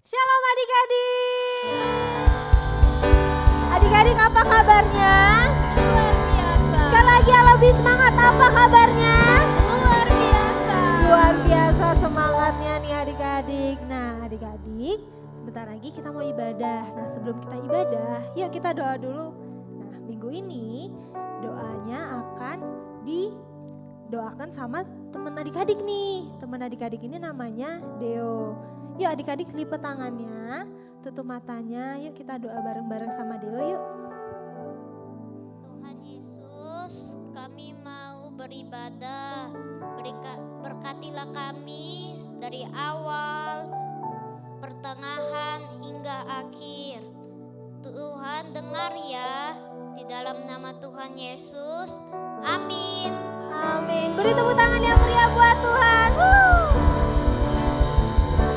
Shalom adik-adik. Adik-adik apa kabarnya? Luar biasa. Sekali lagi yang lebih semangat, apa kabarnya? Luar biasa. Luar biasa semangatnya nih adik-adik. Nah adik-adik sebentar lagi kita mau ibadah. Nah sebelum kita ibadah yuk kita doa dulu. Nah minggu ini doanya akan didoakan sama teman adik-adik nih. Teman adik-adik ini namanya Deo. Yuk adik-adik lipat tangannya, tutup matanya, yuk kita doa bareng-bareng sama Deo yuk. Tuhan Yesus, kami mau beribadah. Berkatilah kami dari awal, pertengahan hingga akhir. Tuhan dengar ya, di dalam nama Tuhan Yesus. Amin. Amin. Beri tepuk tangan yang meriah buat Tuhan. Woo!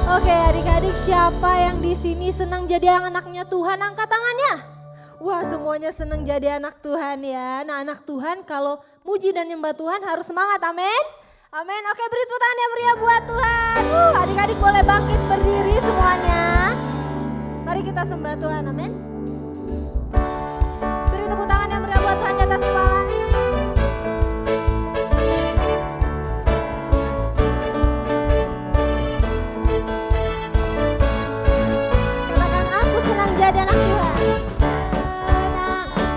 Oke adik-adik, siapa yang di sini senang jadi anaknya Tuhan, angkat tangannya. Wah semuanya senang jadi anak Tuhan ya. Nah anak Tuhan kalau muji dan nyembah Tuhan harus semangat, amin. Amin. Oke beri tepuk tangan yang meriah buat Tuhan. Adik-adik boleh bangkit berdiri semuanya. Mari kita sembah Tuhan, amin. Beri tepuk tangan yang meriah buat Tuhan di atas kepala. Jadi anak Tuhan, senang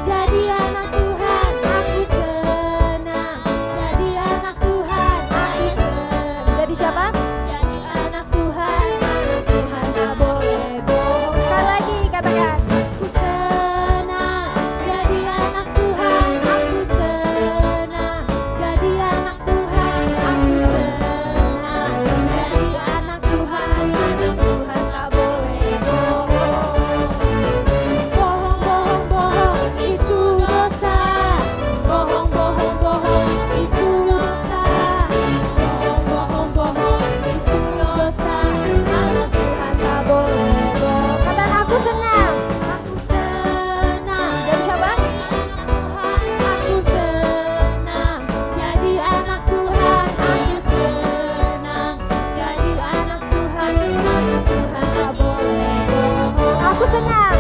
jadi anak Tuhan, aku senang jadi anak Tuhan, aku senang. Jadi siapa? Jadi Anak Tuhan tak boleh bohong. Sekali lagi katakan, aku senang jadi anak Tuhan, aku senang jadi anak Tuhan, aku senang jadi anak Tuhan tak boleh bohong. Bohong itu dosa. Bohong itu dosa. Bohong itu dosa. Anak Tuhan tak boleh bohong. Katakan aku senang. Aku senang. Jadi siapa? Aku senang jadi anak Tuhan. Aku senang jadi anak Tuhan. Anak Tuhan tak boleh bohong. Aku senang.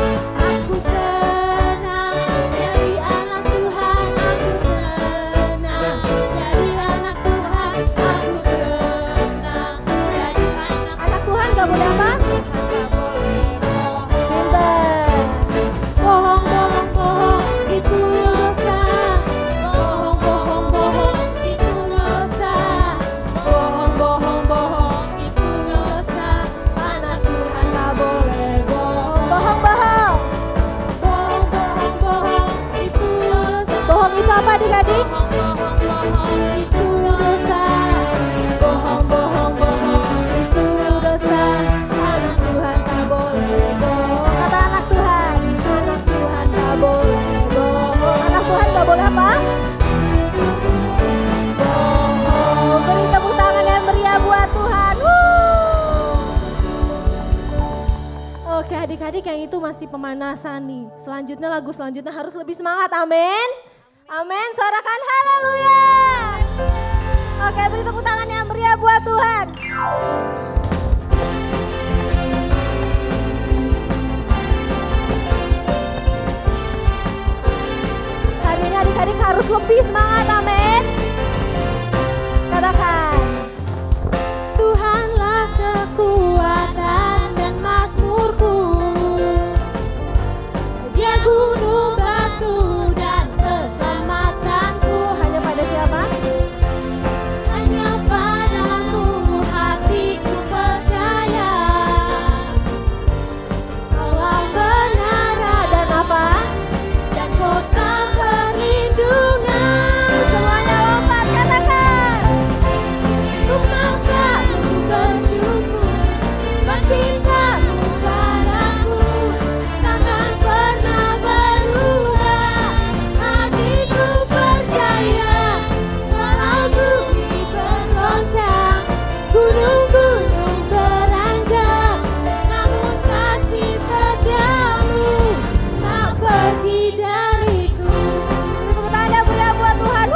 Aku senang jadi anak Tuhan. Aku senang jadi anak Tuhan. Aku senang jadi anak Tuhan. Gak boleh apa? Gak boleh bohong. Pinter. Bohong itu dosa. Bohong itu dosa. Bohong itu dosa. Anak Tuhan tak boleh bohong. Bohong itu dosa. Bohong itu apa adik-adik? Bohong itu dosa. Bohong itu dosa. Anak Tuhan tak boleh bohong. Kata anak Tuhan tak boleh bohong. Anak Tuhan tak boleh apa? Bohong. Beri tepuk tangan yang meriah buat Tuhan. Oke adik-adik, yang itu masih pemanasan nih. Selanjutnya lagu selanjutnya harus lebih semangat, amin. Amin, suarakan haleluya. Oke beri tepuk tangan yang meriah buat Tuhan. Hari ini adik-adik harus lebih semangat, amin. Katakan, Tuhanlah kekuatan dan mazmurku. Dia gunung batu dan keselamatanku. Hanya pada siapa? Hanya padamu hatiku percaya. Kaulah menara dan apa? Dan kota perlindungan. Semuanya lompat katakan. Ku mau selalu bersyukur sebab cintamu padaku takkan pernah berubah. Hatiku percaya walau bumi bergoncang, gunung-gunung beranjak, namun kasih setiamu tak pergi dariku. Tepuk tangan yang meriah buat Tuhan.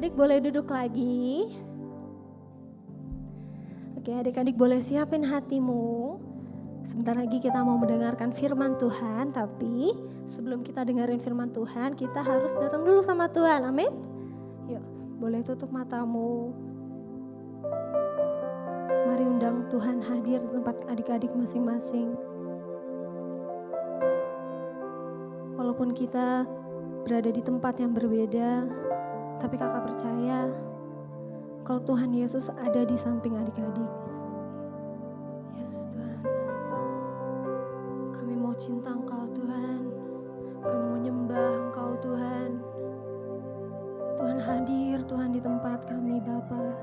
Adik-adik boleh duduk lagi. Oke, adik-adik boleh siapin hatimu. Sebentar lagi kita mau mendengarkan firman Tuhan, tapi sebelum kita dengerin firman Tuhan, kita harus datang dulu sama Tuhan. Amin. Yuk, boleh tutup matamu. Mari undang Tuhan hadir di tempat adik-adik masing-masing. Walaupun kita berada di tempat yang berbeda, tapi kakak percaya kalau Tuhan Yesus ada di samping adik-adik. Yes Tuhan, kami mau cinta Engkau Tuhan, kami mau nyembah Engkau Tuhan. Tuhan hadir, Tuhan di tempat kami Bapa.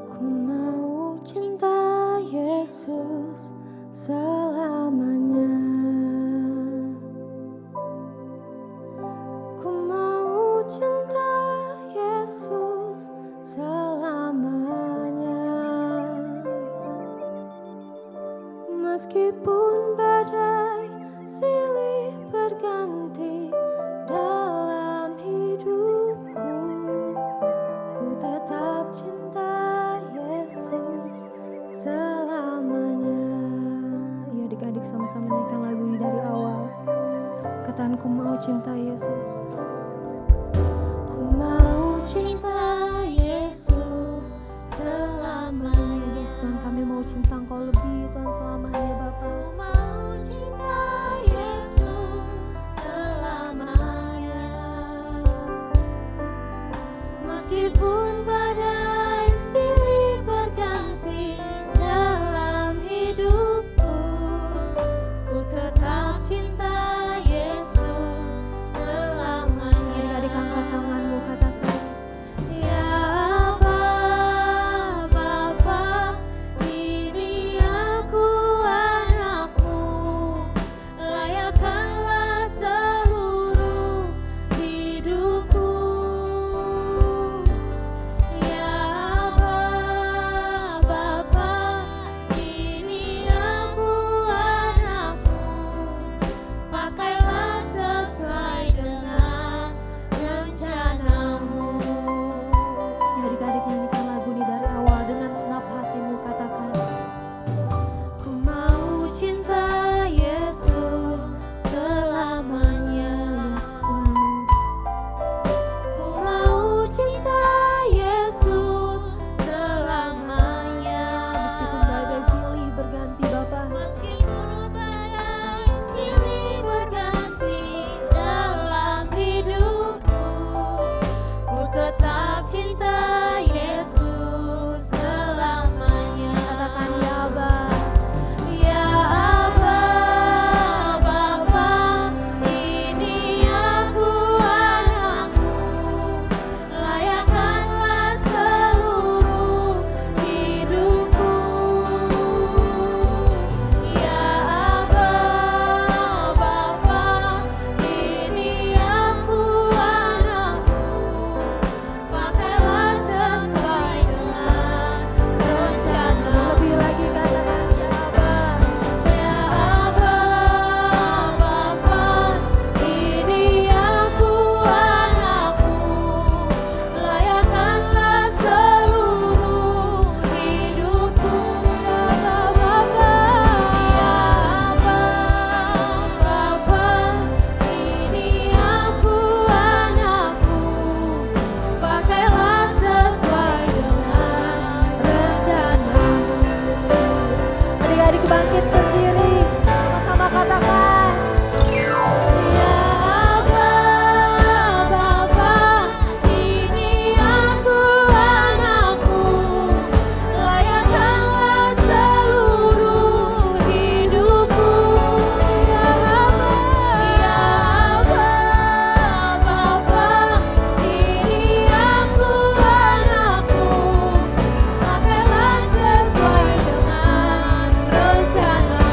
Ku mau cinta Yesus selamanya. Ku mau cinta Yesus selamanya. Meskipun badai silih berganti dalam hidupku, ku tetap cinta Yesus selamanya. Ya adik-adik sama-sama nyanyikan lagu ini dari awal. Katakan ku mau cinta Yesus. Ku mau cinta Yesus selamanya. Yes Tuhan, kami mau cinta Engkau lebih Tuhan selamanya Bapa. Ku mau cinta Yesus selamanya. Meskipun badai silih berganti dalam hidupku, ku tetap cinta Yesus selamanya. Adik-adik angkat tanganmu, katakan, ya Bapa, ini aku anakmu, layakkanlah seluruh hidupku. Ya Bapa, ini aku anakmu, pakailah sesuai dengan rencanamu. Ya adik-adik nyanyikan lagu ini dari awal dengan senap hatimu, katakan, ku mau cinta Yesus selamanya. Yes Tuhan, ku mau cinta Yesus selamanya. Meskipun badai silih berganti Bapa, meskipun badai silih berganti dalam hidupku, ku tetap cinta Yesus selamanya. Katakan ya Aba, ya Aba, Bapa, ini aku anakmu, layakkanlah seluruh hidupku. Ya Aba, Bapa, ini aku anakmu, pakailah sesuai dengan rencana. Lebih lagi katakan ya Aba, Bapa, ini aku anakmu, layakkanlah seluruh hidupku. Ya Bapa, ini aku anakmu, pakailah sesuai dengan rencanamu. Adik-adik bangkit berdiri, sama-sama katakan, ya Bapa, ini aku anakmu, layakkanlah seluruh hidupku. Ya Bapa, ini aku anakmu, pakailah sesuai dengan rencana.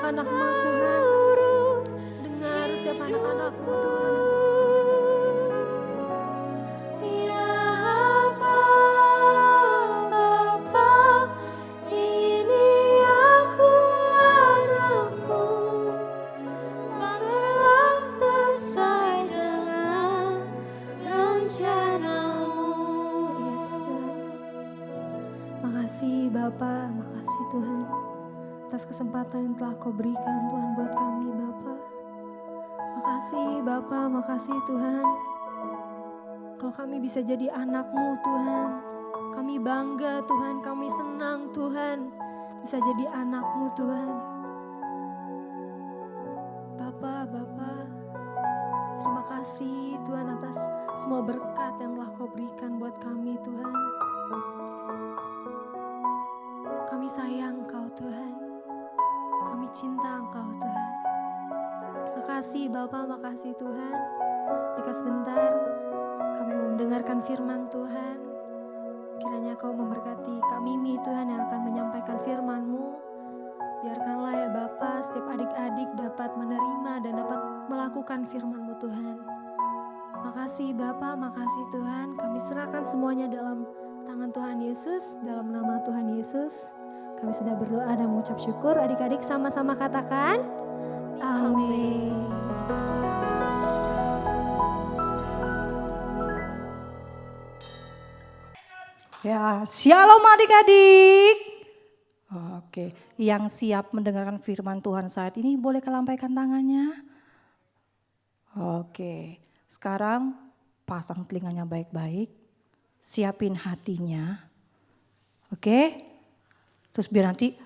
anak-anak-Mu Tuhan. Dengar setiap anak-anak-Mu Tuhan. Ya Bapa, ini aku anakmu, pakailah sesuai dengan rencanamu. Yes, Tuhan. Makasih Bapa, makasih Tuhan atas kesempatan yang telah Kau berikan Tuhan buat kami Bapa. Makasih Bapa, makasih Tuhan. Kalau kami bisa jadi anak-Mu Tuhan, kami bangga Tuhan, kami senang Tuhan bisa jadi anak-Mu Tuhan. Bapa, terima kasih Tuhan atas semua berkat yang telah Kau berikan buat kami Tuhan. Kami sayang Kau Tuhan, kami cinta Engkau Tuhan. Makasih Bapa, makasih Tuhan. Jika sebentar kami mau mendengarkan firman Tuhan, kiranya Kau memberkati Kak Mimi Tuhan yang akan menyampaikan firman-Mu. Biarkanlah ya Bapa, setiap adik-adik dapat menerima dan dapat melakukan firman-Mu Tuhan. Makasih Bapa, makasih Tuhan. Kami serahkan semuanya dalam tangan Tuhan Yesus, dalam nama Tuhan Yesus. Kami sudah berdoa dan mengucap syukur. Adik-adik sama-sama katakan, amin. Ya, shalom adik-adik. Oke, yang siap mendengarkan firman Tuhan saat ini boleh kelambaikan tangannya. Oke, sekarang pasang telinganya baik-baik, siapin hatinya. Oke, terus biar nanti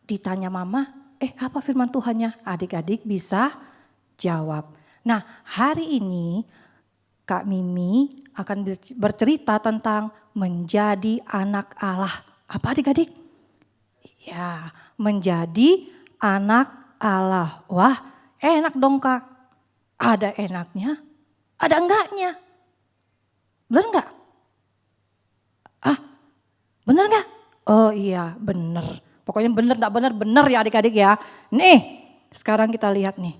ditanya mama, apa firman Tuhannya? Adik-adik bisa jawab. Nah, hari ini Kak Mimi akan bercerita tentang menjadi anak Allah. Apa adik-adik? Ya, menjadi anak Allah. Wah, enak dong Kak. Ada enaknya, ada enggaknya. Bener enggak? Bener enggak? Oh iya, bener. Pokoknya bener enggak bener, bener ya adik-adik ya. Nih, sekarang kita lihat nih.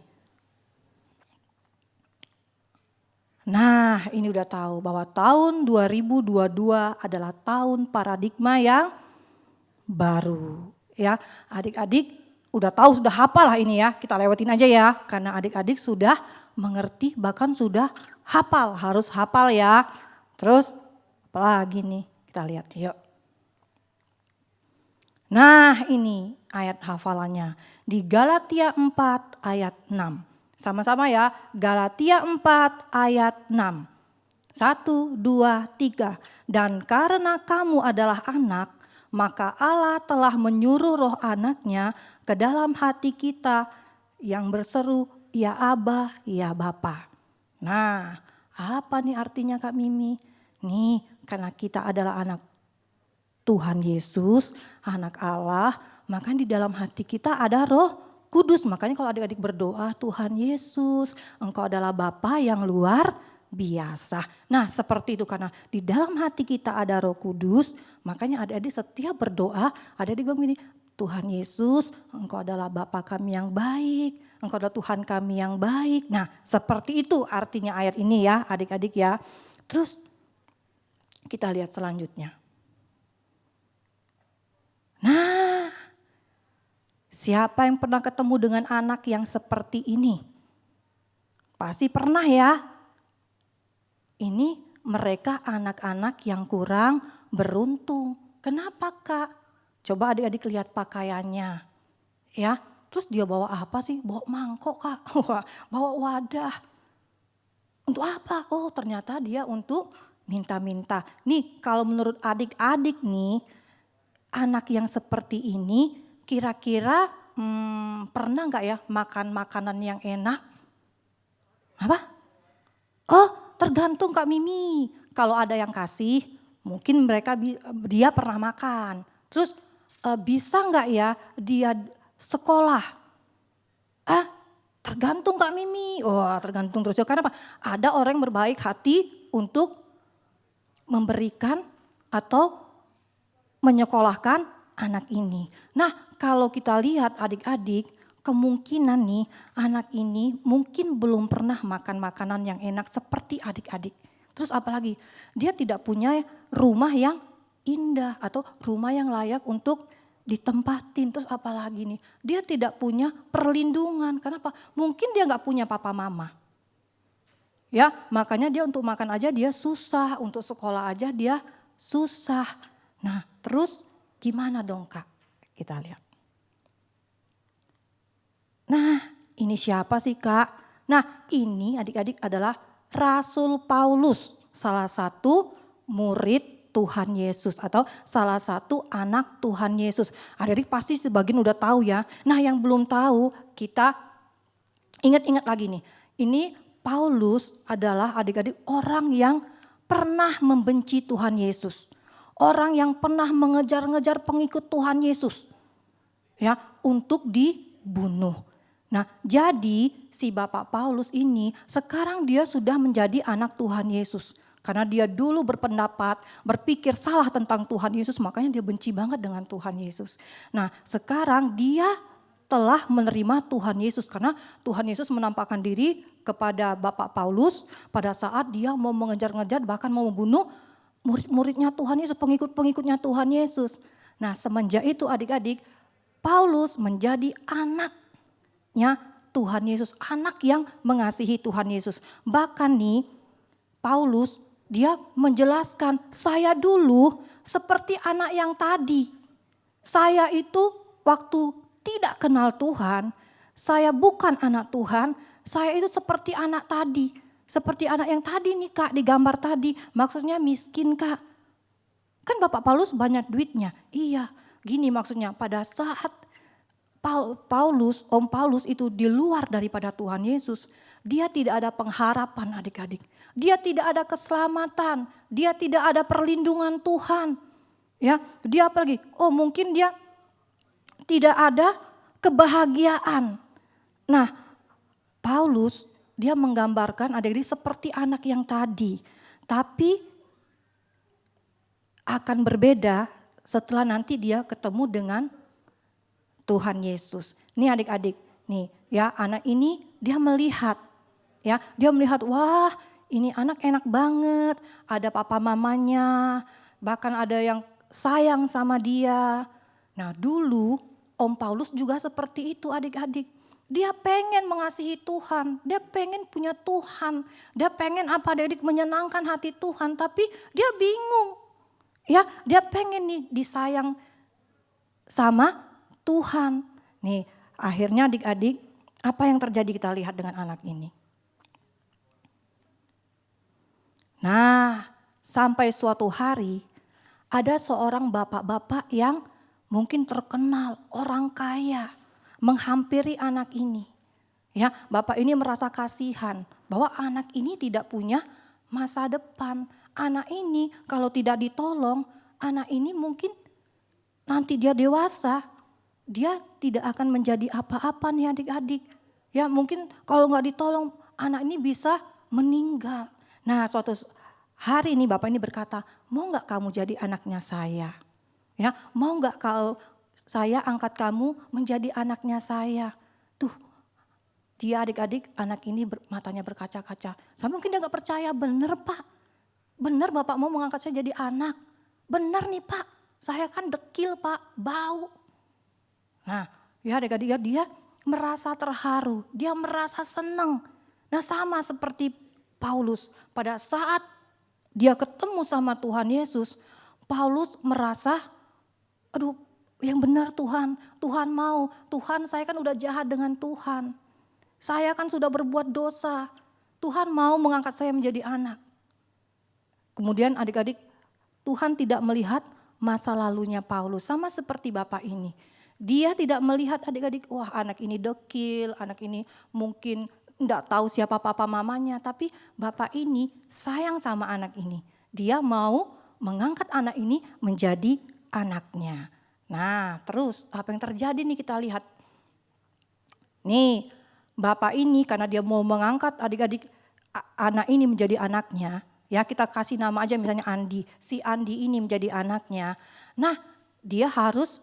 Nah, ini udah tahu bahwa tahun 2022 adalah tahun paradigma yang baru. Ya, adik-adik udah tahu, sudah hafal lah ini ya. Kita lewatin aja ya, karena adik-adik sudah mengerti, bahkan sudah hafal. Harus hafal ya. Terus apalagi nih, kita lihat yuk. Nah, ini ayat hafalannya di Galatia 4 ayat 6. Sama-sama ya, Galatia 4 ayat 6. 1, 2, 3. Dan karena kamu adalah anak, maka Allah telah menyuruh roh anaknya ke dalam hati kita yang berseru, ya Aba, ya Bapa. Nah, apa nih artinya Kak Mimi? Nih, karena kita adalah anak Tuhan Yesus, anak Allah, maka di dalam hati kita ada Roh Kudus. Makanya kalau adik-adik berdoa, Tuhan Yesus, Engkau adalah Bapa yang luar biasa. Nah, seperti itu, karena di dalam hati kita ada Roh Kudus, makanya adik-adik setiap berdoa, adik-adik bilang gini, Tuhan Yesus, Engkau adalah Bapa kami yang baik, Engkau adalah Tuhan kami yang baik. Nah, seperti itu artinya ayat ini ya, adik-adik ya. Terus kita lihat selanjutnya. Nah, siapa yang pernah ketemu dengan anak yang seperti ini? Pasti pernah ya. Ini mereka anak-anak yang kurang beruntung. Kenapa Kak? Coba adik-adik lihat pakaiannya. Ya, terus dia bawa apa sih? Bawa mangkok Kak. Bawa wadah. Untuk apa? Oh, ternyata dia untuk minta-minta. Nih, kalau menurut adik-adik nih, anak yang seperti ini kira-kira pernah gak ya makan makanan yang enak? Apa? Oh, tergantung Kak Mimi. Kalau ada yang kasih, mungkin dia pernah makan. Terus bisa gak ya dia sekolah? Tergantung Kak Mimi. Wah, tergantung terus. Karena apa? Ada orang yang berbaik hati untuk memberikan atau menyekolahkan anak ini. Nah, kalau kita lihat adik-adik, kemungkinan nih anak ini mungkin belum pernah makan makanan yang enak seperti adik-adik. Terus apalagi, dia tidak punya rumah yang indah atau rumah yang layak untuk ditempatin. Terus apalagi nih, dia tidak punya perlindungan. Kenapa? Mungkin dia gak punya papa mama. Ya, makanya dia untuk makan aja dia susah, untuk sekolah aja dia susah. Nah, terus gimana dong Kak? Kita lihat. Nah, ini siapa sih Kak? Nah, ini adik-adik adalah Rasul Paulus, salah satu murid Tuhan Yesus atau salah satu anak Tuhan Yesus. Adik-adik pasti sebagian udah tahu ya. Nah, yang belum tahu kita ingat-ingat lagi nih. Ini Paulus adalah adik-adik orang yang pernah membenci Tuhan Yesus. Orang yang pernah mengejar-ngejar pengikut Tuhan Yesus. Ya, untuk dibunuh. Nah, jadi si Bapak Paulus ini sekarang dia sudah menjadi anak Tuhan Yesus. Karena dia dulu berpendapat, berpikir salah tentang Tuhan Yesus, makanya dia benci banget dengan Tuhan Yesus. Nah, sekarang dia telah menerima Tuhan Yesus karena Tuhan Yesus menampakkan diri kepada Bapak Paulus pada saat dia mau mengejar-ngejar bahkan mau membunuh murid-muridnya Tuhan Yesus, pengikut-pengikutnya Tuhan Yesus. Nah, semenjak itu adik-adik, Paulus menjadi anaknya Tuhan Yesus, anak yang mengasihi Tuhan Yesus. Bahkan nih Paulus dia menjelaskan, saya dulu seperti anak yang tadi. Saya itu waktu tidak kenal Tuhan, saya bukan anak Tuhan, saya itu seperti anak tadi. Seperti anak yang tadi nih Kak, di gambar tadi, maksudnya miskin Kak. Kan Bapak Paulus banyak duitnya, iya gini maksudnya pada saat Om Paulus itu di luar daripada Tuhan Yesus, dia tidak ada pengharapan adik-adik. Dia tidak ada keselamatan, dia tidak ada perlindungan Tuhan. Ya, dia apalagi? Oh mungkin dia tidak ada kebahagiaan. Nah, Paulus dia menggambarkan adik-adik seperti anak yang tadi. Tapi akan berbeda setelah nanti dia ketemu dengan Tuhan Yesus. Nih adik-adik, nih ya anak ini dia melihat. Ya, dia melihat wah ini anak enak banget. Ada papa mamanya, bahkan ada yang sayang sama dia. Nah dulu Om Paulus juga seperti itu adik-adik. Dia pengen mengasihi Tuhan, dia pengen punya Tuhan. Dia pengen apa adik-adik menyenangkan hati Tuhan tapi dia bingung. Ya dia pengen nih disayang sama Tuhan. Nih akhirnya adik-adik apa yang terjadi kita lihat dengan anak ini. Nah sampai suatu hari ada seorang bapak-bapak yang mungkin terkenal, orang kaya, menghampiri anak ini. Ya, bapak ini merasa kasihan bahwa anak ini tidak punya masa depan. Anak ini kalau tidak ditolong, anak ini mungkin nanti dia dewasa, dia tidak akan menjadi apa-apa nih adik-adik. Ya, mungkin kalau nggak ditolong, anak ini bisa meninggal. Nah, suatu hari ini bapak ini berkata, mau nggak kamu jadi anaknya saya? Ya, mau nggak kalau saya angkat kamu menjadi anaknya saya? Tuh, dia adik-adik anak ini matanya berkaca-kaca. Sampai mungkin dia nggak percaya, bener Pak, bener Bapak mau mengangkat saya jadi anak. Bener nih Pak, saya kan dekil Pak, bau. Nah, ya adik-adik dia merasa terharu, dia merasa senang. Nah sama seperti Paulus pada saat dia ketemu sama Tuhan Yesus, Paulus merasa aduh yang benar Tuhan, Tuhan mau, Tuhan saya kan udah jahat dengan Tuhan. Saya kan sudah berbuat dosa, Tuhan mau mengangkat saya menjadi anak. Kemudian adik-adik Tuhan tidak melihat masa lalunya Paulus sama seperti Bapak ini. Dia tidak melihat adik-adik, wah anak ini dekil, anak ini mungkin enggak tahu siapa papa mamanya. Tapi Bapak ini sayang sama anak ini. Dia mau mengangkat anak ini menjadi anaknya. Nah terus apa yang terjadi nih kita lihat. Nih Bapak ini karena dia mau mengangkat adik-adik anak ini menjadi anaknya. Ya kita kasih nama aja misalnya Andi. Si Andi ini menjadi anaknya. Nah dia harus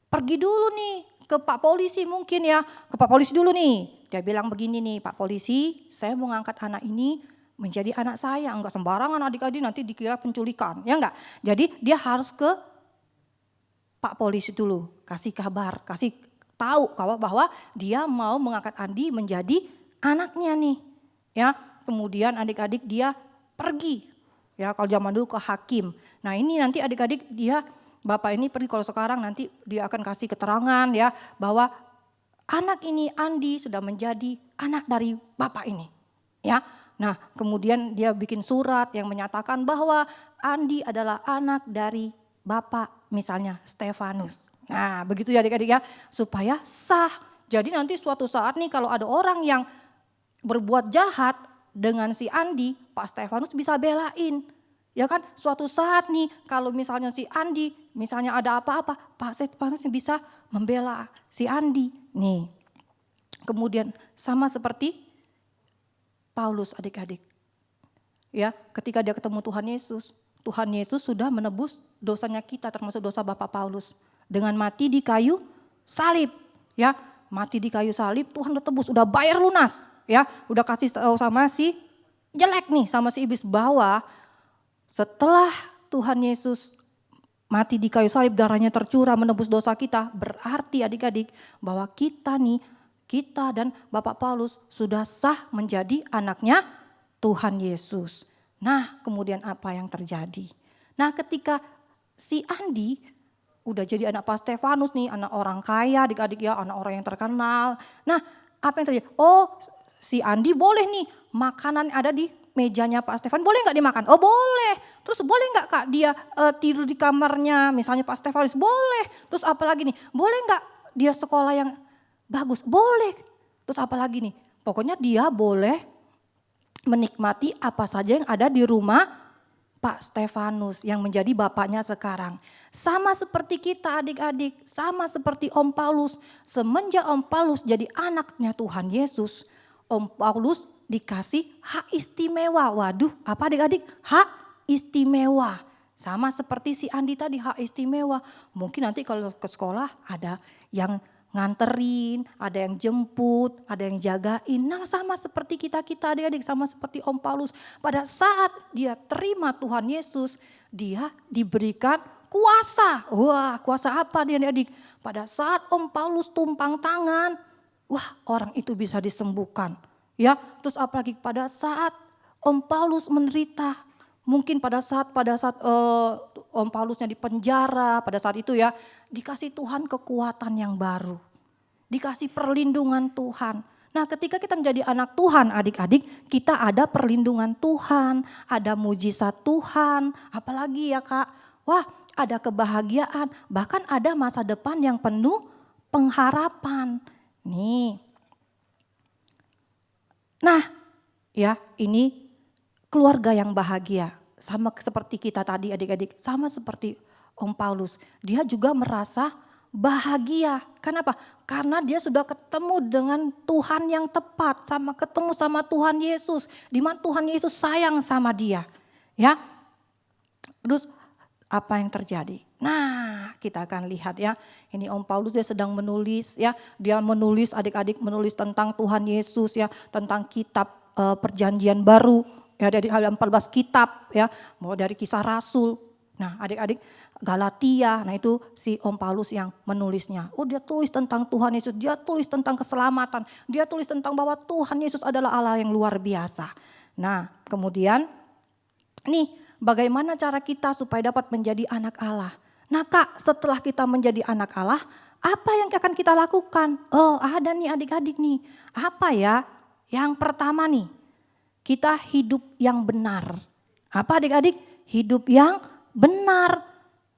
pergi dulu nih ke Pak Polisi mungkin ya. Ke Pak Polisi dulu nih. Dia bilang begini nih, Pak Polisi, saya mau ngangkat anak ini menjadi anak saya. Enggak sembarangan adik-adik, nanti dikira penculikan. Ya enggak? Jadi dia harus ke Pak Polisi dulu. Kasih kabar, kasih tahu bahwa dia mau mengangkat Andi menjadi anaknya nih. Ya, kemudian adik-adik dia pergi. Ya, kalau zaman dulu ke hakim. Nah ini nanti adik-adik dia, bapak ini pergi, kalau sekarang nanti dia akan kasih keterangan ya bahwa anak ini Andi sudah menjadi anak dari bapak ini. Ya, nah kemudian dia bikin surat yang menyatakan bahwa Andi adalah anak dari bapak misalnya Stefanus. Nah begitu ya adik-adik ya, supaya sah. Jadi nanti suatu saat nih kalau ada orang yang berbuat jahat dengan si Andi, Pak Stefanus bisa belain. Ya kan, suatu saat nih kalau misalnya si Andi, misalnya ada apa-apa, Pak Stefanus bisa membela si Andi. Nih, kemudian sama seperti Paulus adik-adik. Ya, ketika dia ketemu Tuhan Yesus sudah menebus dosanya kita, termasuk dosa Bapak Paulus. Dengan mati di kayu salib. Ya, mati di kayu salib, Tuhan udah tebus, udah bayar lunas. Ya, udah kasih tahu sama si jelek nih, sama si iblis bahwa setelah Tuhan Yesus mati di kayu salib, darahnya tercurah menebus dosa kita, berarti adik-adik bahwa kita dan Bapak Paulus sudah sah menjadi anaknya Tuhan Yesus. Nah kemudian apa yang terjadi? Nah ketika si Andi udah jadi anak Pak Stefanus nih, anak orang kaya adik-adik ya, anak orang yang terkenal. Nah apa yang terjadi? Oh si Andi boleh nih makanan ada di mejanya Pak Stefan, boleh gak dimakan? Oh boleh. Terus boleh gak Kak dia tidur di kamarnya misalnya Pak Stefanus? Boleh. Terus apalagi nih, boleh gak dia sekolah yang bagus? Boleh. Terus apalagi nih, pokoknya dia boleh menikmati apa saja yang ada di rumah Pak Stefanus yang menjadi bapaknya sekarang. Sama seperti kita adik-adik, sama seperti Om Paulus. Semenjak Om Paulus jadi anaknya Tuhan Yesus, Om Paulus dikasih hak istimewa. Waduh, apa adik-adik? Hak istimewa. Sama seperti si Andi tadi, hak istimewa. Mungkin nanti kalau ke sekolah ada yang nganterin, ada yang jemput, ada yang jagain. Nah sama seperti kita-kita adik-adik, sama seperti Om Paulus. Pada saat dia terima Tuhan Yesus, dia diberikan kuasa. Wah, kuasa apa dia adik-adik? Pada saat Om Paulus tumpang tangan, wah orang itu bisa disembuhkan. Ya, terus apalagi pada saat Om Paulus menderita, mungkin pada saat Om Paulusnya di penjara, pada saat itu ya, dikasih Tuhan kekuatan yang baru. Dikasih perlindungan Tuhan. Nah ketika kita menjadi anak Tuhan adik-adik, kita ada perlindungan Tuhan, ada mujizat Tuhan, apalagi ya Kak, wah ada kebahagiaan, bahkan ada masa depan yang penuh pengharapan. Nih. Nah, ya ini keluarga yang bahagia. Sama seperti kita tadi adik-adik, sama seperti Om Paulus. Dia juga merasa bahagia. Kenapa? Karena dia sudah ketemu dengan Tuhan yang tepat, ketemu sama Tuhan Yesus. Di mana Tuhan Yesus sayang sama dia. Ya. Terus apa yang terjadi? Nah, kita akan lihat ya. Ini Om Paulus dia sedang menulis ya. Dia menulis adik-adik menulis tentang Tuhan Yesus ya, tentang kitab Perjanjian Baru ya, dari 14 kitab ya, mau dari Kisah Rasul. Nah, adik-adik Galatia, nah itu si Om Paulus yang menulisnya. Oh, dia tulis tentang Tuhan Yesus, dia tulis tentang keselamatan, dia tulis tentang bahwa Tuhan Yesus adalah Allah yang luar biasa. Nah, kemudian nih bagaimana cara kita supaya dapat menjadi anak Allah? Nah Kak, setelah kita menjadi anak Allah, apa yang akan kita lakukan? Oh ada nih adik-adik nih. Apa ya? Yang pertama nih, kita hidup yang benar. Apa adik-adik? Hidup yang benar.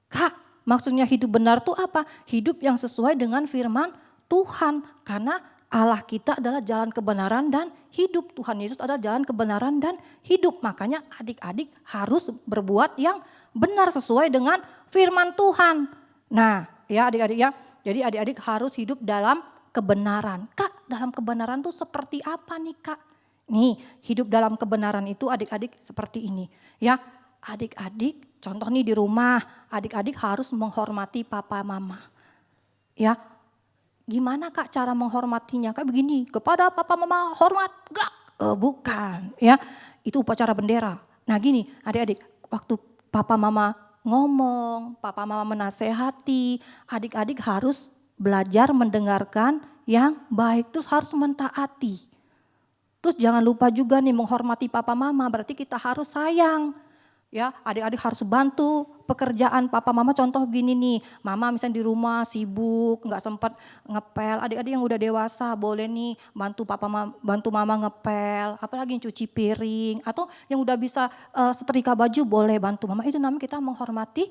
Kak, maksudnya hidup benar tuh apa? Hidup yang sesuai dengan firman Tuhan. Karena Allah kita adalah jalan kebenaran dan hidup. Tuhan Yesus adalah jalan kebenaran dan hidup. Makanya adik-adik harus berbuat yang benar sesuai dengan firman Tuhan. Nah ya adik-adik ya, jadi adik-adik harus hidup dalam kebenaran. Kak, dalam kebenaran tuh seperti apa nih Kak? Nih, hidup dalam kebenaran itu adik-adik seperti ini. Ya, adik-adik contoh nih di rumah, adik-adik harus menghormati papa mama. Ya, gimana Kak cara menghormatinya? Kayak begini, kepada papa mama hormat, gerak. Bukan, ya. Itu upacara bendera. Nah gini, adik-adik, waktu papa mama ngomong, papa mama menasehati, adik-adik harus belajar mendengarkan yang baik, terus harus mentaati. Terus jangan lupa juga nih menghormati papa mama, berarti kita harus sayang. Ya, adik-adik harus bantu pekerjaan papa mama. Contoh gini nih, mama misalnya di rumah sibuk, nggak sempat ngepel. Adik-adik yang udah dewasa boleh nih bantu mama ngepel, apalagi yang cuci piring, atau yang udah bisa setrika baju boleh bantu mama. Itu namanya kita menghormati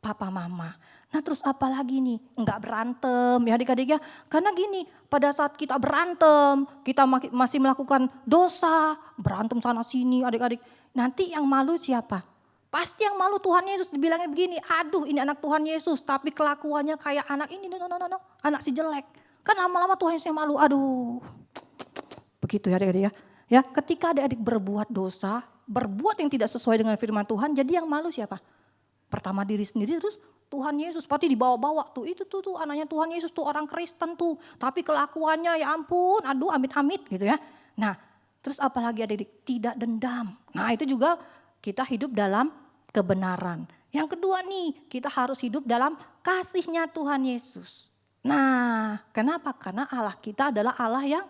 papa mama. Nah terus apa lagi nih, nggak berantem ya adik-adik ya. Karena gini, pada saat kita berantem, kita masih melakukan dosa, berantem sana sini adik-adik. Nanti yang malu siapa? Pasti yang malu Tuhan Yesus. Dibilangnya begini, aduh ini anak Tuhan Yesus, tapi kelakuannya kayak anak ini, no, anak si jelek. Kan lama-lama Tuhan Yesus yang malu, aduh. Begitu ya adik-adik ya. Ya, ketika adik-adik berbuat dosa, berbuat yang tidak sesuai dengan firman Tuhan, jadi yang malu siapa? Pertama diri sendiri, terus Tuhan Yesus pasti dibawa-bawa tuh. Itu tuh anaknya Tuhan Yesus tuh, orang Kristen tuh. Tapi kelakuannya ya ampun, aduh amit-amit gitu ya. Nah, terus apalagi adik-adik, tidak dendam. Nah itu juga kita hidup dalam kebenaran. Yang kedua nih, kita harus hidup dalam kasihnya Tuhan Yesus. Nah, kenapa? Karena Allah kita adalah Allah yang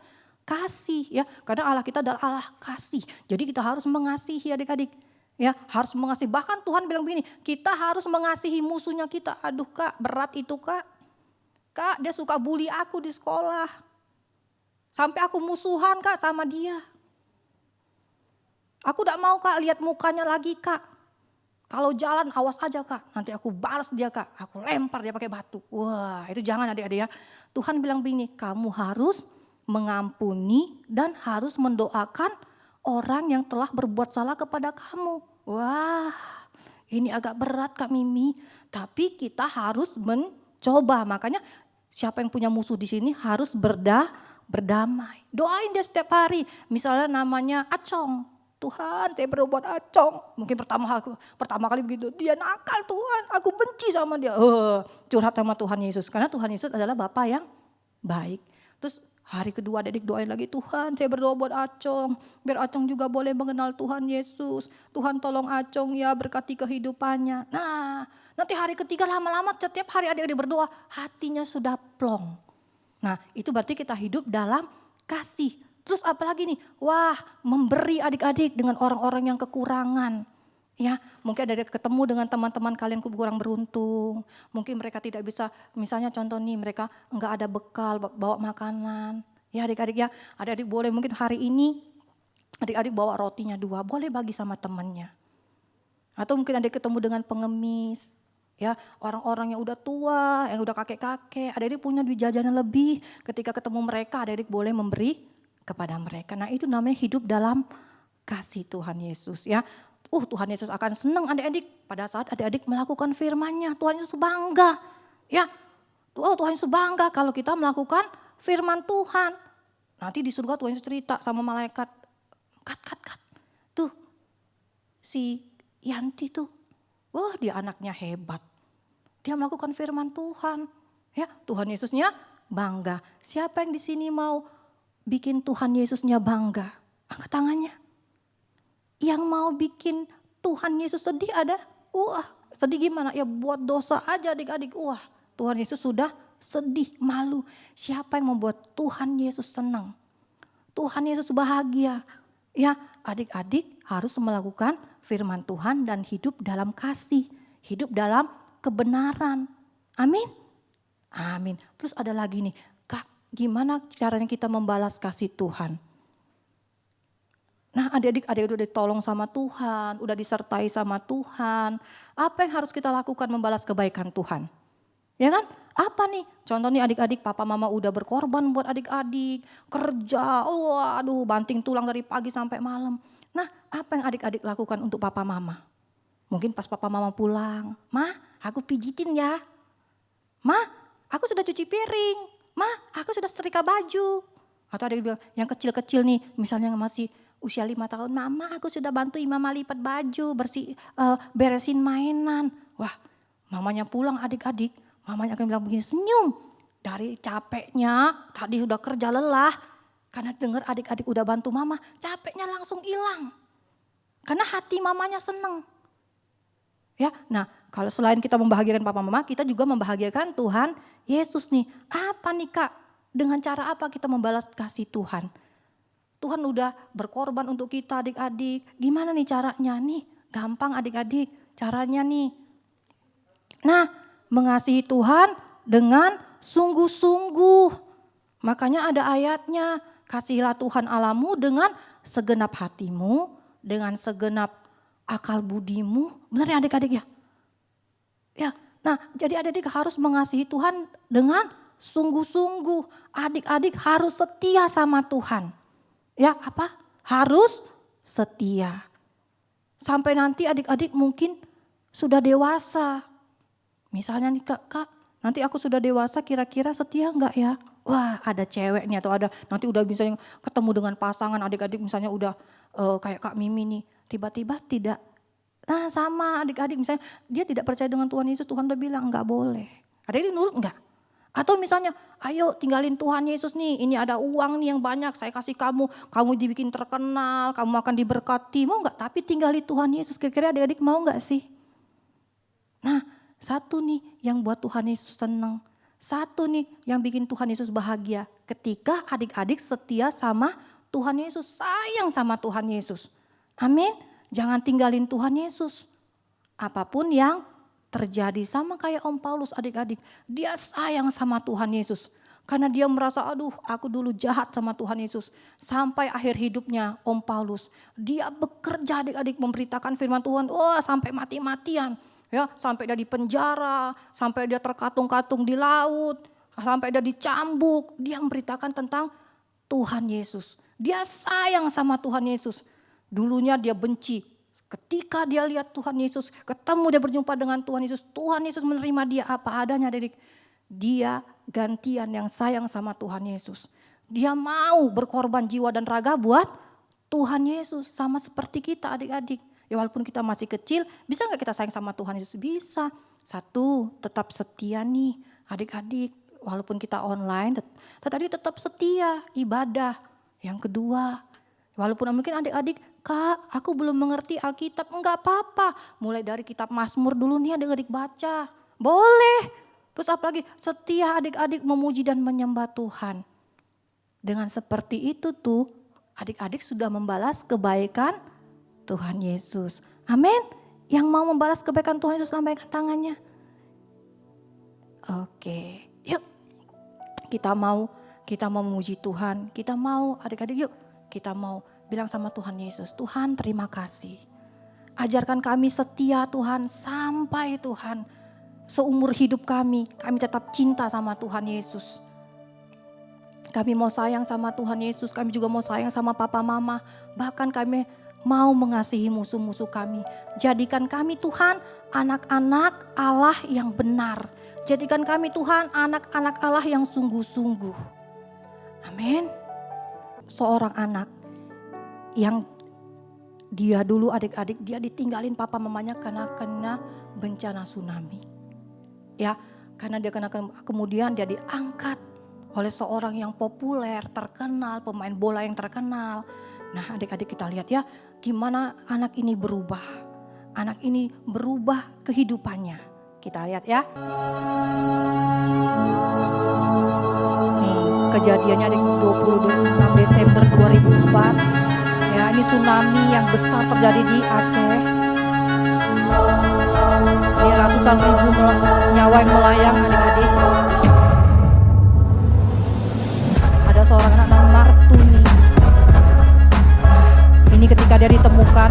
kasih ya. Karena Allah kita adalah Allah kasih. Jadi kita harus mengasihi adik-adik. Ya, harus mengasihi. Bahkan Tuhan bilang begini, kita harus mengasihi musuhnya kita. Aduh Kak, berat itu Kak. Kak, dia suka bully aku di sekolah. Sampai aku musuhan Kak sama dia. Aku gak mau Kak lihat mukanya lagi Kak. Kalau jalan awas aja Kak, nanti aku balas dia Kak. Aku lempar dia pakai batu. Wah itu jangan adik-adik ya. Tuhan bilang begini, kamu harus mengampuni dan harus mendoakan orang yang telah berbuat salah kepada kamu. Wah ini agak berat Kak Mimi. Tapi kita harus mencoba. Makanya siapa yang punya musuh di sini harus berdamai. Doain dia setiap hari. Misalnya namanya Acong. Tuhan saya berbuat acong. Mungkin pertama kali begitu. Dia nakal Tuhan, aku benci sama dia. Curhat sama Tuhan Yesus. Karena Tuhan Yesus adalah Bapa yang baik. Terus hari kedua adik doain lagi, Tuhan saya berdoa buat Acong. Biar Acong juga boleh mengenal Tuhan Yesus. Tuhan tolong Acong ya, berkati kehidupannya. Nah nanti hari ketiga lama-lama setiap hari adik-adik berdoa, hatinya sudah plong. Nah itu berarti kita hidup dalam kasih. Terus apalagi nih, wah memberi adik-adik dengan orang-orang yang kekurangan. Ya, mungkin ada ketemu dengan teman-teman kalian kurang beruntung. Mungkin mereka tidak bisa, misalnya contoh nih mereka enggak ada bekal bawa makanan. Ya adik-adik ya, adik-adik boleh mungkin hari ini adik-adik bawa rotinya 2, boleh bagi sama temannya. Atau mungkin adik ketemu dengan pengemis. Ya, orang-orang yang udah tua, yang udah kakek-kakek, adik-adik punya duit jajanan lebih. Ketika ketemu mereka, adik-adik boleh memberi kepada mereka. Nah itu namanya hidup dalam kasih Tuhan Yesus ya. Tuhan Yesus akan senang adik-adik pada saat adik-adik melakukan firman-Nya. Tuhan Yesus bangga ya. Tuhan Yesus bangga kalau kita melakukan firman Tuhan. Nanti di surga Tuhan Yesus cerita sama malaikat. Kat. Tuh si Yanti tuh. Wah dia anaknya hebat. Dia melakukan firman Tuhan. Ya Tuhan Yesusnya bangga. Siapa yang di sini mau bikin Tuhan Yesusnya bangga? Angkat tangannya. Yang mau bikin Tuhan Yesus sedih ada? Wah sedih gimana? Ya buat dosa aja adik-adik. Wah Tuhan Yesus sudah sedih, malu. Siapa yang membuat Tuhan Yesus senang? Tuhan Yesus bahagia. Ya adik-adik harus melakukan firman Tuhan dan hidup dalam kasih. Hidup dalam kebenaran. Amin. Amin. Terus ada lagi nih. Gimana caranya kita membalas kasih Tuhan? Nah adik-adik udah ditolong sama Tuhan, udah disertai sama Tuhan. Apa yang harus kita lakukan membalas kebaikan Tuhan? Ya kan? Apa nih? Contoh nih adik-adik, papa mama udah berkorban buat adik-adik. Kerja, aduh banting tulang dari pagi sampai malam. Nah apa yang adik-adik lakukan untuk papa mama? Mungkin pas papa mama pulang, Ma aku pijitin ya. Ma aku sudah cuci piring. Ma, aku sudah setrika baju. Atau ada yang bilang, yang kecil-kecil nih, misalnya yang masih usia 5 tahun. Mama, aku sudah bantu mama lipat baju, beresin mainan. Wah, mamanya pulang adik-adik, mamanya akan bilang begini, senyum. Dari capeknya, tadi udah kerja lelah, karena dengar adik-adik udah bantu mama, capeknya langsung hilang. Karena hati mamanya seneng. Ya, nah kalau selain kita membahagiakan papa mama, kita juga membahagiakan Tuhan Yesus nih. Apa nih Kak? Dengan cara apa kita membalas kasih Tuhan? Tuhan udah berkorban untuk kita adik-adik. Gimana nih caranya? Nih gampang adik-adik caranya nih. Nah mengasihi Tuhan dengan sungguh-sungguh. Makanya ada ayatnya, kasihilah Tuhan Allahmu dengan segenap hatimu, dengan segenap akal budimu. Benar ya adik-adik ya? Ya, nah jadi adik-adik harus mengasihi Tuhan dengan sungguh-sungguh. Adik-adik harus setia sama Tuhan. Ya apa? Harus setia. Sampai nanti adik-adik mungkin sudah dewasa. Misalnya nih kak, nanti aku sudah dewasa kira-kira setia enggak ya? Wah ada cewek nih atau ada nanti udah misalnya ketemu dengan pasangan adik-adik misalnya udah kayak Kak Mimi nih. Tiba-tiba tidak. Nah sama adik-adik misalnya dia tidak percaya dengan Tuhan Yesus, Tuhan udah bilang enggak boleh. Adik-adik nurut enggak? Atau misalnya ayo tinggalin Tuhan Yesus nih, ini ada uang nih yang banyak saya kasih kamu dibikin terkenal, kamu akan diberkati, mau enggak? Tapi tinggalin Tuhan Yesus, kira-kira adik-adik mau enggak sih? Nah satu nih yang buat Tuhan Yesus senang, satu nih yang bikin Tuhan Yesus bahagia ketika adik-adik setia sama Tuhan Yesus, sayang sama Tuhan Yesus. Amin. Jangan tinggalin Tuhan Yesus. Apapun yang terjadi sama kayak Om Paulus adik-adik, dia sayang sama Tuhan Yesus. Karena dia merasa aduh aku dulu jahat sama Tuhan Yesus. Sampai akhir hidupnya Om Paulus, dia bekerja adik-adik memberitakan firman Tuhan, sampai mati-matian. Ya, sampai dia di penjara, sampai dia terkatung-katung di laut, sampai dia dicambuk, dia memberitakan tentang Tuhan Yesus. Dia sayang sama Tuhan Yesus. Dulunya dia benci. Ketika dia lihat Tuhan Yesus, ketemu dia berjumpa dengan Tuhan Yesus menerima dia apa adanya adik. Dia gantian yang sayang sama Tuhan Yesus. Dia mau berkorban jiwa dan raga buat Tuhan Yesus. Sama seperti kita adik-adik. Ya walaupun kita masih kecil, bisa gak kita sayang sama Tuhan Yesus? Bisa. Satu, tetap setia nih adik-adik. Walaupun kita online, tetapi tetap setia ibadah. Yang kedua, walaupun mungkin adik-adik, Kak aku belum mengerti Alkitab, enggak apa-apa. Mulai dari kitab Mazmur dulu nih adik-adik baca. Boleh. Terus apalagi setia adik-adik memuji dan menyembah Tuhan. Dengan seperti itu tuh adik-adik sudah membalas kebaikan Tuhan Yesus. Amin. Yang mau membalas kebaikan Tuhan Yesus lambaikan tangannya. Oke, yuk. Kita mau memuji Tuhan. Kita mau adik-adik yuk. Kita mau bilang sama Tuhan Yesus, Tuhan terima kasih. Ajarkan kami setia Tuhan sampai Tuhan seumur hidup kami tetap cinta sama Tuhan Yesus. Kami mau sayang sama Tuhan Yesus, kami juga mau sayang sama papa mama. Bahkan kami mau mengasihi musuh-musuh kami. Jadikan kami Tuhan anak-anak Allah yang benar. Jadikan kami Tuhan anak-anak Allah yang sungguh-sungguh. Amin. Seorang anak yang dia dulu adik-adik dia ditinggalin papa mamanya karena kena bencana tsunami. Ya, karena dia kemudian dia diangkat oleh seorang yang populer, terkenal, pemain bola yang terkenal. Nah adik-adik kita lihat ya gimana anak ini berubah. Anak ini berubah kehidupannya. Kita lihat ya. Nih kejadiannya di 26 Desember 2004. Ya ini tsunami yang besar terjadi di Aceh. Ini ratusan ribu nyawa yang melayang adik-adik. Ada seorang anak namanya Martuni. Ini ketika dia ditemukan,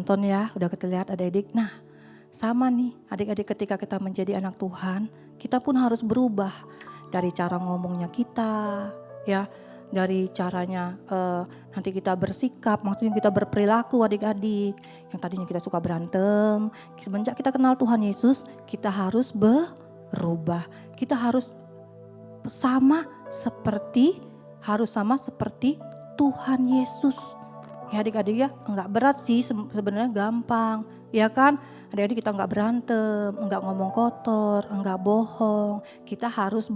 nonton ya, udah kita lihat adik-adik. Nah, sama nih adik-adik, ketika kita menjadi anak Tuhan, kita pun harus berubah dari cara ngomongnya kita, ya, dari caranya nanti kita bersikap, maksudnya kita berperilaku adik-adik. Yang tadinya kita suka berantem, semenjak kita kenal Tuhan Yesus, kita harus berubah. Kita harus sama seperti Tuhan Yesus. Ya adik-adik ya, enggak berat sih, sebenarnya gampang. Ya kan, adik-adik kita enggak berantem, enggak ngomong kotor, enggak bohong. Kita harus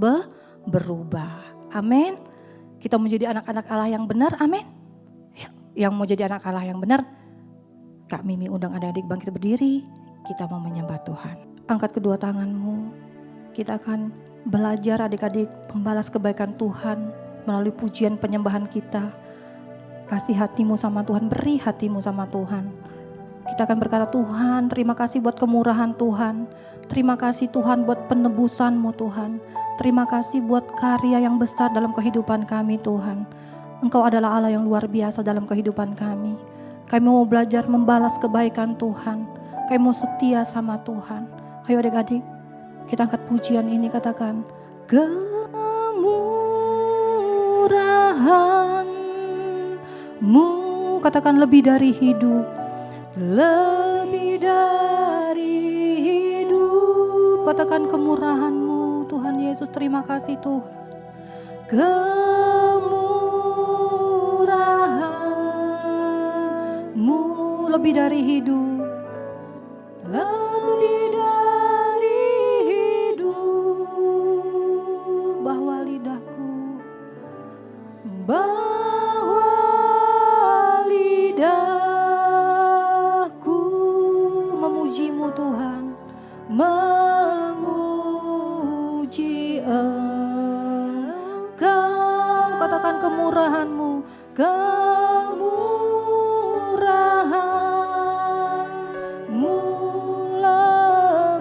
berubah. Amin. Kita mau jadi anak-anak Allah yang benar, amin. Yang mau jadi anak Allah yang benar, Kak Mimi undang adik-adik bangkit berdiri. Kita mau menyembah Tuhan. Angkat kedua tanganmu. Kita akan belajar adik-adik membalas kebaikan Tuhan melalui pujian penyembahan kita. Kasih hatimu sama Tuhan, beri hatimu sama Tuhan. Kita akan berkata, Tuhan terima kasih buat kemurahan Tuhan. Terima kasih Tuhan buat penebusan-Mu Tuhan. Terima kasih buat karya yang besar dalam kehidupan kami Tuhan. Engkau adalah Allah yang luar biasa dalam kehidupan kami. Kami mau belajar membalas kebaikan Tuhan. Kami mau setia sama Tuhan. Ayo adik-adik, kita angkat pujian ini, katakan, kemurahan-Mu, katakan lebih dari hidup. Lebih dari hidup, katakan kemurahan-Mu Tuhan Yesus. Terima kasih Tuhan. Kemurahan-Mu lebih dari hidup. Lebih dari hidup. Bahwa lidahku memuji-Mu Tuhan, memuji Engkau. Katakan kemurahan-Mu, kemurahan-Mu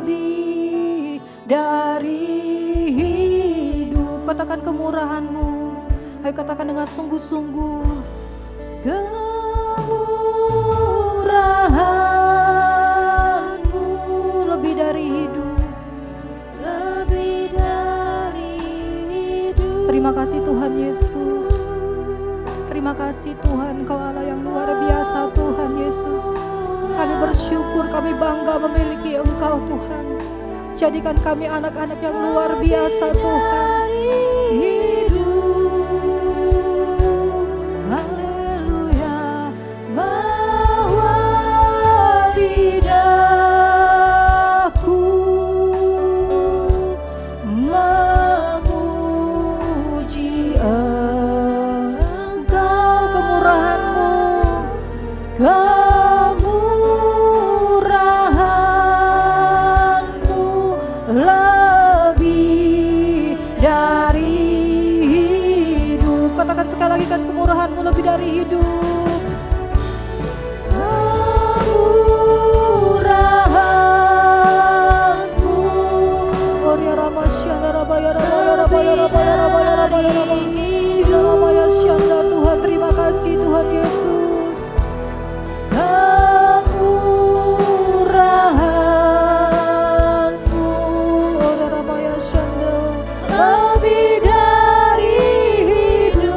lebih dari hidup. Katakan kemurahan-Mu. Ayo katakan dengan sungguh-sungguh. Kemurahan-Mu lebih dari hidup. Lebih dari hidup. Terima kasih Tuhan Yesus. Terima kasih Tuhan, Engkau Allah yang luar biasa Tuhan Yesus. Kami bersyukur, kami bangga memiliki Engkau Tuhan. Jadikan kami anak-anak yang luar biasa Tuhan. Kemurahan-Mu lebih dari hidup. Katakan sekali lagi, kan kemurahan-Mu lebih dari hidup. Kemurahan-Mu Oria Rama Syanda Rabaya Rabaya Rabaya Rabaya Rabaya Rabaya Rabaya Syanda. Tuhan terima kasih Tuhan Yesus. Kemurahan-Mu Oria Rabaya Syanda lebih dari hidup.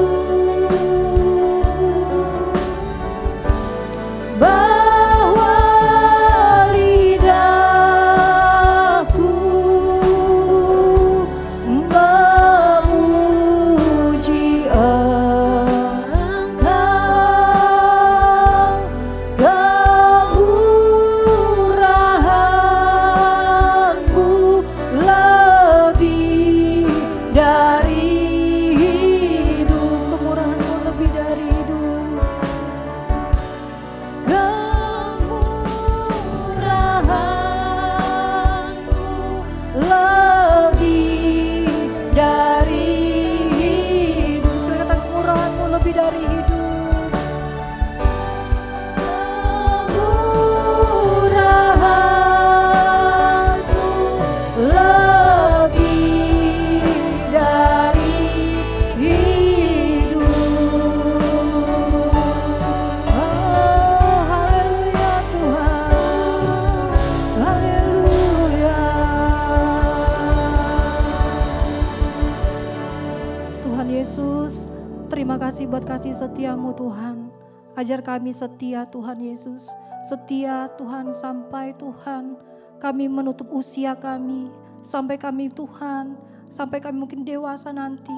Terima kasih buat kasih setiamu Tuhan. Ajar kami setia Tuhan Yesus. Setia Tuhan sampai Tuhan kami menutup usia kami. Sampai kami Tuhan, sampai kami mungkin dewasa nanti.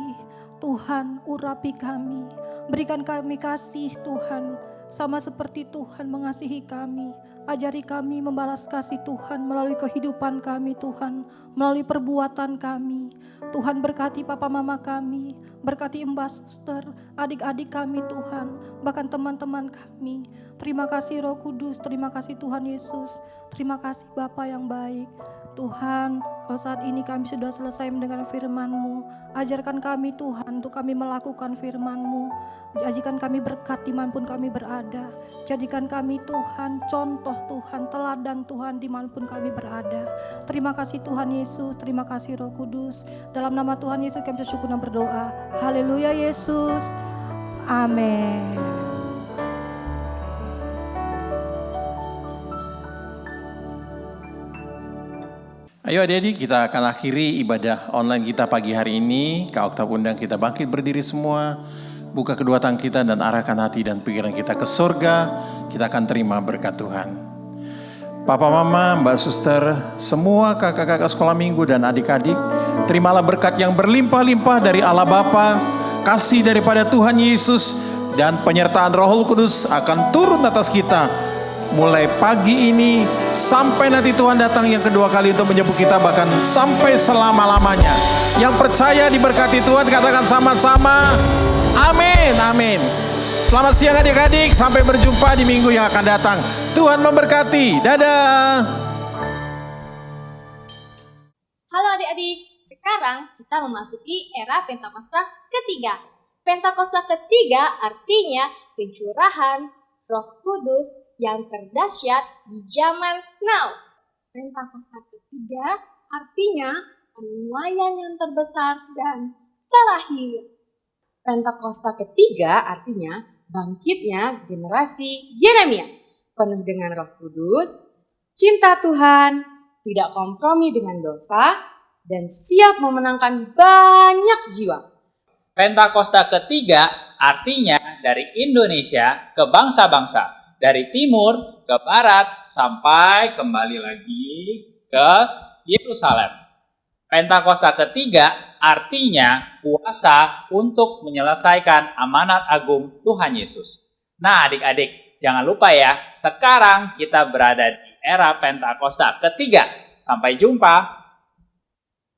Tuhan urapi kami. Berikan kami kasih Tuhan. Sama seperti Tuhan mengasihi kami. Ajari kami membalas kasih Tuhan melalui kehidupan kami Tuhan. Melalui perbuatan kami. Tuhan berkati papa mama kami. Berkati Mbak Suster, adik-adik kami Tuhan. Bahkan teman-teman kami. Terima kasih Roh Kudus, terima kasih Tuhan Yesus. Terima kasih Bapa yang baik. Tuhan, kalau saat ini kami sudah selesai mendengar firman-Mu, ajarkan kami Tuhan untuk kami melakukan firman-Mu. Jadikan kami berkat dimanapun kami berada. Jadikan kami Tuhan, contoh Tuhan, teladan Tuhan dimanapun kami berada. Terima kasih Tuhan Yesus, terima kasih Roh Kudus. Dalam nama Tuhan Yesus kami bersyukur dan berdoa. Haleluya Yesus. Amin. Ayo adik-adik, kita akan akhiri ibadah online kita pagi hari ini. Kak Oktav undang kita bangkit berdiri semua. Buka kedua tangan kita dan arahkan hati dan pikiran kita ke surga. Kita akan terima berkat Tuhan. Papa, Mama, Mbak Suster, semua kakak-kakak sekolah minggu dan adik-adik, terimalah berkat yang berlimpah-limpah dari Allah Bapa, kasih daripada Tuhan Yesus, dan penyertaan Roh Kudus akan turun atas kita. Mulai pagi ini sampai nanti Tuhan datang yang kedua kali untuk menjemput kita, bahkan sampai selama-lamanya. Yang percaya diberkati Tuhan katakan sama-sama amin, amin. Selamat siang adik-adik, sampai berjumpa di minggu yang akan datang. Tuhan memberkati, dadah. Halo adik-adik, sekarang kita memasuki era Pentakosta ketiga. Pentakosta ketiga artinya pencurahan Roh Kudus yang terdahsyat di zaman now. Pentakosta ketiga artinya penuaian yang terbesar dan terakhir. Pentakosta ketiga artinya bangkitnya generasi Yeremia, penuh dengan Roh Kudus, cinta Tuhan, tidak kompromi dengan dosa, dan siap memenangkan banyak jiwa. Pentakosta ketiga artinya dari Indonesia ke bangsa-bangsa, dari timur ke barat sampai kembali lagi ke Yerusalem. Pentakosta ketiga artinya kuasa untuk menyelesaikan amanat agung Tuhan Yesus. Nah adik-adik, jangan lupa ya, sekarang kita berada di era Pentakosta ketiga. Sampai jumpa.